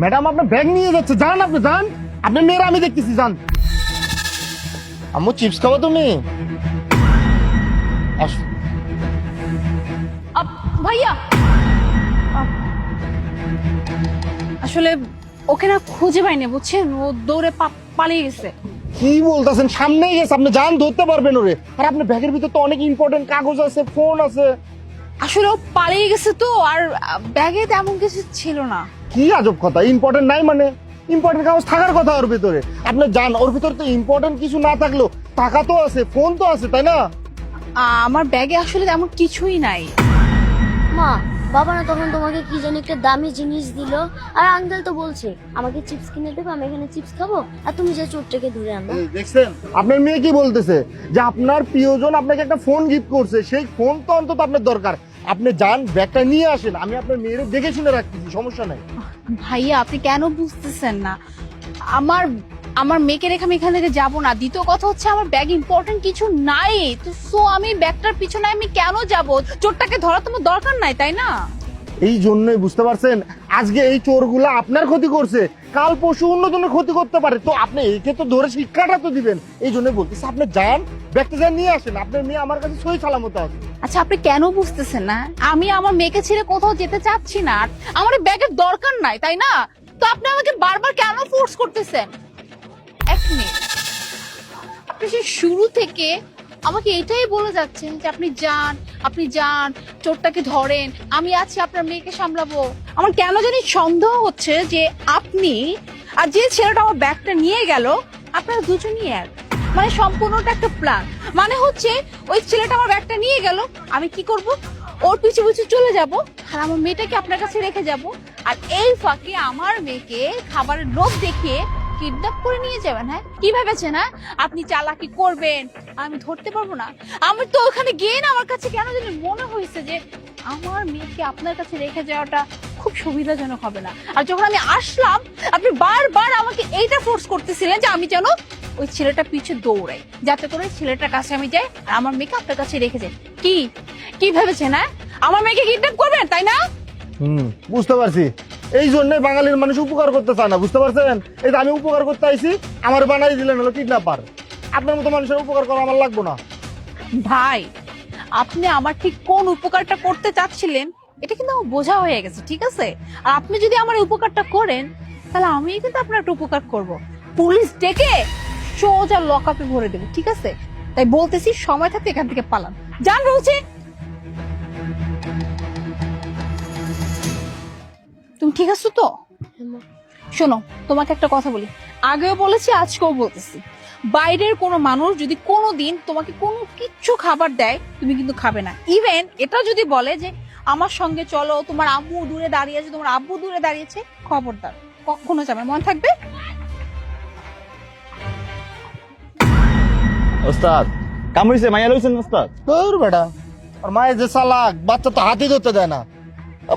Madam আপনার bag নিয়ে যাচ্ছে, যান আপনি যান। আপনার মেয়েরা আমি দেখতেছি, যান। আম্মু চিপস খাবো তুমি? আসো। ভাইয়া আসলে ওকে না খুঁজে পাইনি বুঝছেন, ও দৌড়ে পালিয়ে গেছে। কি বলতেছেন? সামনেই গেছে, আপনি যান, ধরতে পারবেন ওরে। আর আপনার ব্যাগের ভিতর তো অনেক ইম্পর্টেন্ট কাগজ আছে, ফোন আছে। আসলে ও পালিয়ে গেছে তো, আর ব্যাগে তেমন কিছু ছিল না। কি আজব কথা, ইম্পর্টেন্ট নাই মানে? ইম্পর্টেন্ট কাগজ থাকার কথা ওর ভিতরে। আপনি যান, ওর ভিতরে তো ইম্পর্টেন্ট কিছু না থাকলেও টাকা তো আছে, ফোন তো আছে, তাই না? আমার ব্যাগে আসলে তেমন কিছুই নাই। মা, বাবা না তখন তোমাকে কি জানি একটা দামি জিনিস দিল, আর আঙ্কেল তো বলছে আমাকে চিপস কিনে দেবে, আমি এখানে চিপস খাবো, আর তুমি যে চোরটাকে ধরে আনবা। দেখছেন আপনার মেয়ে কি বলতেছে, যে আপনার প্রিয়জন আপনাকে একটা ফোন গিফট করছে, সেই ফোন তো অন্তত আপনার দরকার। আপনি যান, ব্যাগটা নিয়ে আসেন, আমি আপনার মেয়ের দেখে শুনে রাখতেছি, সমস্যা নাই। ভাইয়া আপনি কেন বুঝতেছেন না? আমার আমার মেয়েকে রেখে আমি এখান থেকে যাবো না। দ্বিতীয় কথা হচ্ছে আমার ব্যাগ ইম্পর্টেন্ট কিছু নাই তো, সো আমি ব্যাগটার পিছনে আমি কেন যাব? চোরটাকে ধরা তোমার দরকার নাই, তাই না? এই জন্যই, বুঝতে পারছেন, আজকে এই চোরগুলা আপনার ক্ষতি করছে, কাল পরশু অন্যজনের ক্ষতি করতে পারে, তো আপনি একে তো ধরে শিক্ষাটা তো দিবেন। এই জন্য বলতেছি, আপনি যান, ব্যাগটা যান নিয়ে আসেন, আপনার মেয়ে আমার কাছে সই সালামত আছে। আচ্ছা আপনি কেন বুঝতেছেন না? আমি আমার মেয়েকে ছেড়ে কোথাও যেতে চাচ্ছি না, আর আমার এই ব্যাগের দরকার নাই, তাই না? তো আপনি আমাকে বারবার কেন ফোর্স করতেছেন? এক মিনিট, আপনি সেই শুরু থেকে আমাকে এটাই বলে যাচ্ছেন যে আপনি যান, চোরটাকে ধরেন, আমি আছি আপনার মেয়েকে সামলাবো। আমার কেন জানি সন্দেহ হচ্ছে যে আপনি আর যে ছেলেটা আমার ব্যাগটা নিয়ে গেল, আপনারা দুজনই এক। মানে সম্পূর্ণটা একটা প্ল্যান। মানে হচ্ছে ওই ছেলেটা আমার ব্যাগটা নিয়ে গেল, আমি কি করব? ওর পিছু পিছু চলে যাব, আর আমার মেয়েটাকে আপনার কাছে রেখে যাব, আর এই ফাঁকে আমার মেয়েকে খাবারের লোভ দেখিয়ে কিডন্যাপ করে নিয়ে যাবেন। হ্যাঁ, কি ভেবেছেন? হ্যাঁ, আপনি চালাকি করবেন, আমি ধরতে পারবো না? আমি তো ওখানে গিয়ে না আমার কাছে কেন জানি মনে হয়েছে যে আমার মেয়েকে আপনার কাছে রেখে যাওয়াটা খুব সুবিধাজনক হবে না। আর যখন আমি আসলাম, আপনি বারবার আমাকে এইটা ফোর্স করতেছিলেন যে আমি যেন ওই ছেলেটা পিছে দৌড়াই, যাতে করে ছেলেটার কাছে আমি যাই আর আমার মেয়েকে আপনার কাছে রেখে যাই। কি ভেবেছেন? হ্যাঁ, আমার মেয়েকে কিডন্যাপ করবেন, তাই না? বুঝতে পারছি। এই জন্য বাঙালির মানুষ উপকার করতে চায় না, বুঝতে পারছেন? এই যে আমি উপকার করতে আইছি, আমার বানাই দিলেন হলো কিডন্যাপার। আপনার মতো মানুষের উপকার করা আমার লাগবে না। ভাই, আপনি আমার ঠিক কোন উপকারটা করতে চাচ্ছিলেন এটা কিন্তু আমার বোঝা হয়ে গেছে, ঠিক আছে? আর আপনি যদি আমার এই উপকারটা করেন, তাহলে আমি কিন্তু আপনার একটা উপকার করব, পুলিশ ডেকে সোজা লকআপে ভরে দেবো, ঠিক আছে? তাই বলতেছি সময় থাকতে এখান থেকে পালান, যান বলছি। তুমি ঠিক আছো তো? শোনো, তোমাকে একটা কথা বলি, আগেও বলেছি আজকেও বলতেছি, বাইরের কোনো মানুষ যদি কোনোদিন তোমাকে কোনো কিচ্ছু খাবার দেয়, তুমি কিন্তু খাবে না। ইভেন এটা যদি বলে যে আমার সঙ্গে চলো, তোমার আম্মু দূরে দাঁড়িয়ে আছে, তোমার আব্বু দূরে দাঁড়িয়েছে, খবরদার কখনো যাবে না, মনে থাকবে। ওস্তাদ কামড়িছে, মাইয়া লইছেন ওস্তাদ? তোর বেটা, আর মায়ের যে চালাক, বাচ্চা তো হাতই ধরতে দেয় না,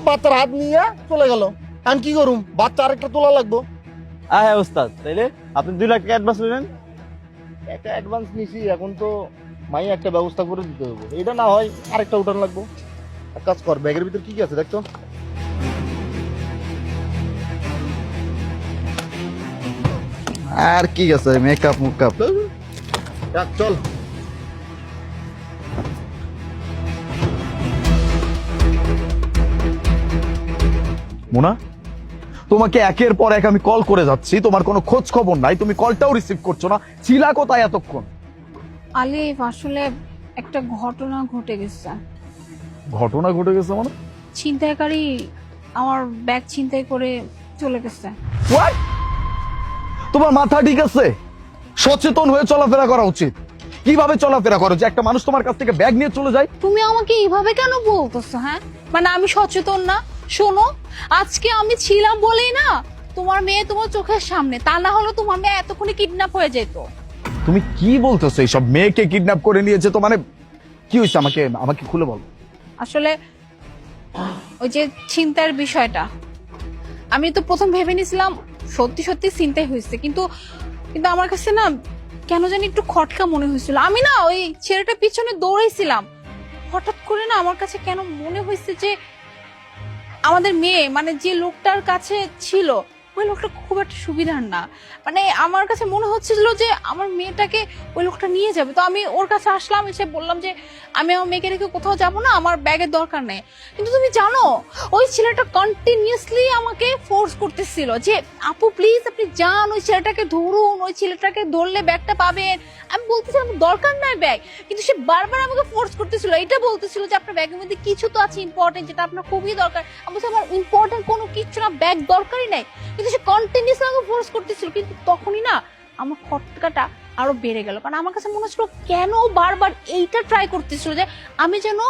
বাচ্চার হাত নিয়ে চলে গেল। আমি কি করুম, বাচ্চা আরেকটা তোলা লাগবো। হ্যাঁ ওস্তাদ, তাইলে আপনি 2 লাখ টাকা অ্যাডভান্স নিলেন। একটা অ্যাডভান্স নিছি, এখন তো মাই একটা ব্যবস্থা করে দিতে হবে, এটা না হয় আরেকটা উঠান লাগবো। এক কাজ কর, ব্যাগের ভিতর কি কি আছে দেখতো। আর কি আছে, মেকআপ মুকআপ। চল। মোনা, তোমাকে একের পর এক আমি কল করে যাচ্ছি, তোমার কোনো খোঁজ খবর নাই, তুমি কলটাও রিসিভ করছো না। ছিলা কোথায় এতক্ষণ? আলিফ, আসলে একটা ঘটনা ঘটে গেছে। ঘটনা ঘটে গেছে মানে? ছিনতাইকারী আমার ব্যাগ ছিনতাই করে চলে গেছে। হোয়াট? তোমার মাথা ঠিক আছে? সচেতন হয়ে চলাফেরা করা উচিত। কিভাবে চলাফেরা করো যে একটা মানুষ তোমার কাছ থেকে ব্যাগ নিয়ে চলে যায়? তুমি আমাকে এইভাবে কেন বলতেছো? হ্যাঁ, মানে আমি সচেতন না? শোনো, আজকে আমি ছিলাম বলেই না তোমার মেয়ে তোমার চোখের সামনে, তা না হলে তোমার মেয়ে এতক্ষণে কিডন্যাপ হয়ে যেত। তুমি কি বলতেছো? এইসব মেয়েকে কিডন্যাপ করে নিয়েছে তো? মানে কি হয়েছে, আমাকে আমাকে খুলে বলো। আসলে ওই যে ছিনতাইয়ের বিষয়টা, আমি তো প্রথম ভেবে নিছিলাম সত্যি সত্যি ছিনতাই হয়েছে, কিন্তু কিন্তু আমার কাছে না কেন জানি একটু খটকা মনে হয়েছিল। আমি না ওই ছেলেটার পিছনে দৌড়াইছিলাম, হঠাৎ করে না আমার কাছে কেন মনে হয়েছে যে আমাদের মেয়ে, মানে যে লোকটার কাছে ছিল, ও ওই লোকটা খুব একটা সুবিধার না। মানে আমার কাছে মনে হচ্ছিল যে আমার মেয়েটাকে ওই লোকটা নিয়ে যাবে। তো আমি ওর কাছে আসলাম, এসে বললাম যে আমি আমার মেয়েকে রেখে কোথাও যাবো না, আমার ব্যাগের দরকার নেই। কিন্তু তুমি জানো ওই ছেলেটা কন্টিনিউয়াসলি আমাকে ফোর্স করতেছিল যে আপু প্লিজ আপনি যান, ওই ছেলেটাকে ধরুন, ওই ছেলেটাকে ধরলে ব্যাগটা পাবেন। আমি বলতেছি আমার দরকার নাই ব্যাগ, কিন্তু সে বারবার আমাকে ফোর্স করতেছিল, এটা বলতেছিল যে আপনার ব্যাগের মধ্যে কিছু তো আছে ইম্পর্টেন্ট, যেটা আপনার খুবই দরকার। আমি বলছি আমার ইম্পর্টেন্ট কোনো কিছু না, ব্যাগ দরকারই নাই। কিন্তু সে কন্টিনিউয়াসলি আমাকে ফোর্স করতেছিল। কিন্তু তখনই না আমার খটকাটা আরো বেড়ে গেল, কারণ আমার কাছে মনে হচ্ছিল কেন বারবার এইটা ট্রাই করতেছিল যে আমি যেন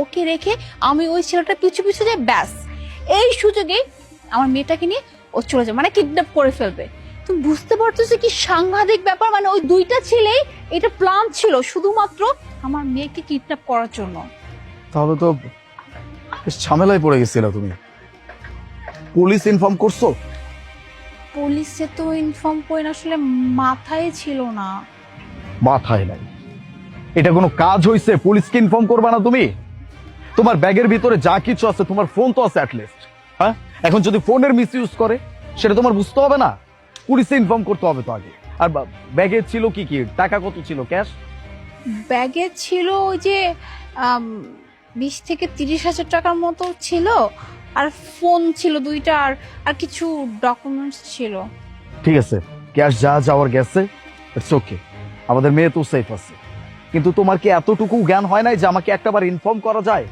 ওকে রেখে আমি ওই ছেলেটা পিছু পিছু যাই, ব্যাস এই সুযোগে আমার মেয়েটাকে নিয়ে ও চলে যাবে, মানে কিডন্যাপ করে ফেলবে। তুমি বুঝতে পারতেছো কি সাংঘাতিক ব্যাপার? মানে ওই দুইটা ছেলেই এটা প্ল্যান ছিল শুধুমাত্র আমার মেয়েকে কিডন্যাপ করার জন্য। তাহলে তো বেশ ঝামেলায় পড়ে গেছিল। তুমি পুলিশ ইনফর্ম করছো? পুলিশে তো ইনফর্ম করে না, আসলে মাথায় ছিল না। মাথায় নাই? এটা কোনো কাজ হইছে? পুলিশকে ইনফর্ম করবা না তুমি? তোমার ব্যাগের ভিতরে যা কিছু আছে, তোমার ফোন তো আছে অ্যাটলিস্ট। হ্যাঁ, এখন যদি ফোনের মিস ইউজ করে সেটা তোমার বুঝতে হবে না? পুলিশে ইনফর্ম করতে হবে তো আগে। আর ব্যাগে ছিল কি কি, টাকা কত ছিল ক্যাশ? ব্যাগে ছিল ওই যে 20 থেকে 30,000 টাকার মতো ছিল, আর ফোন ছিল দুইটা, আর কিছু ডকুমেন্টস ছিল। ঠিক আছে, ক্যাশ যা যাওয়ার গেছে, ইটস ওকে, আমাদের মেয়ে তো সেফ আছে। কিন্তু তোমার কি এতটুকু জ্ঞান হয় নাই যে আমাকে একটাবার ইনফর্ম করা যায়?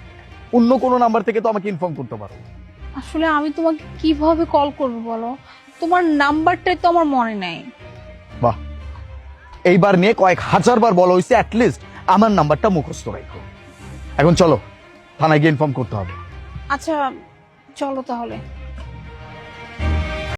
অন্য কোনো নাম্বার থেকে তো আমাকে ইনফর্ম করতে পারো। আসলে আমি তোমাকে কিভাবে কল করবো বলো, তোমার নাম্বারটাই তো আমার মনে নাই। বাহ, এইবার নিয়ে কয়েক হাজার বার বলা হয়েছে অ্যাটলিস্ট আমার নাম্বারটা মুখস্থ রাখো। এখন চলো, থানায় গিয়ে ইনফর্ম করতে হবে। আচ্ছা চলো তাহলে।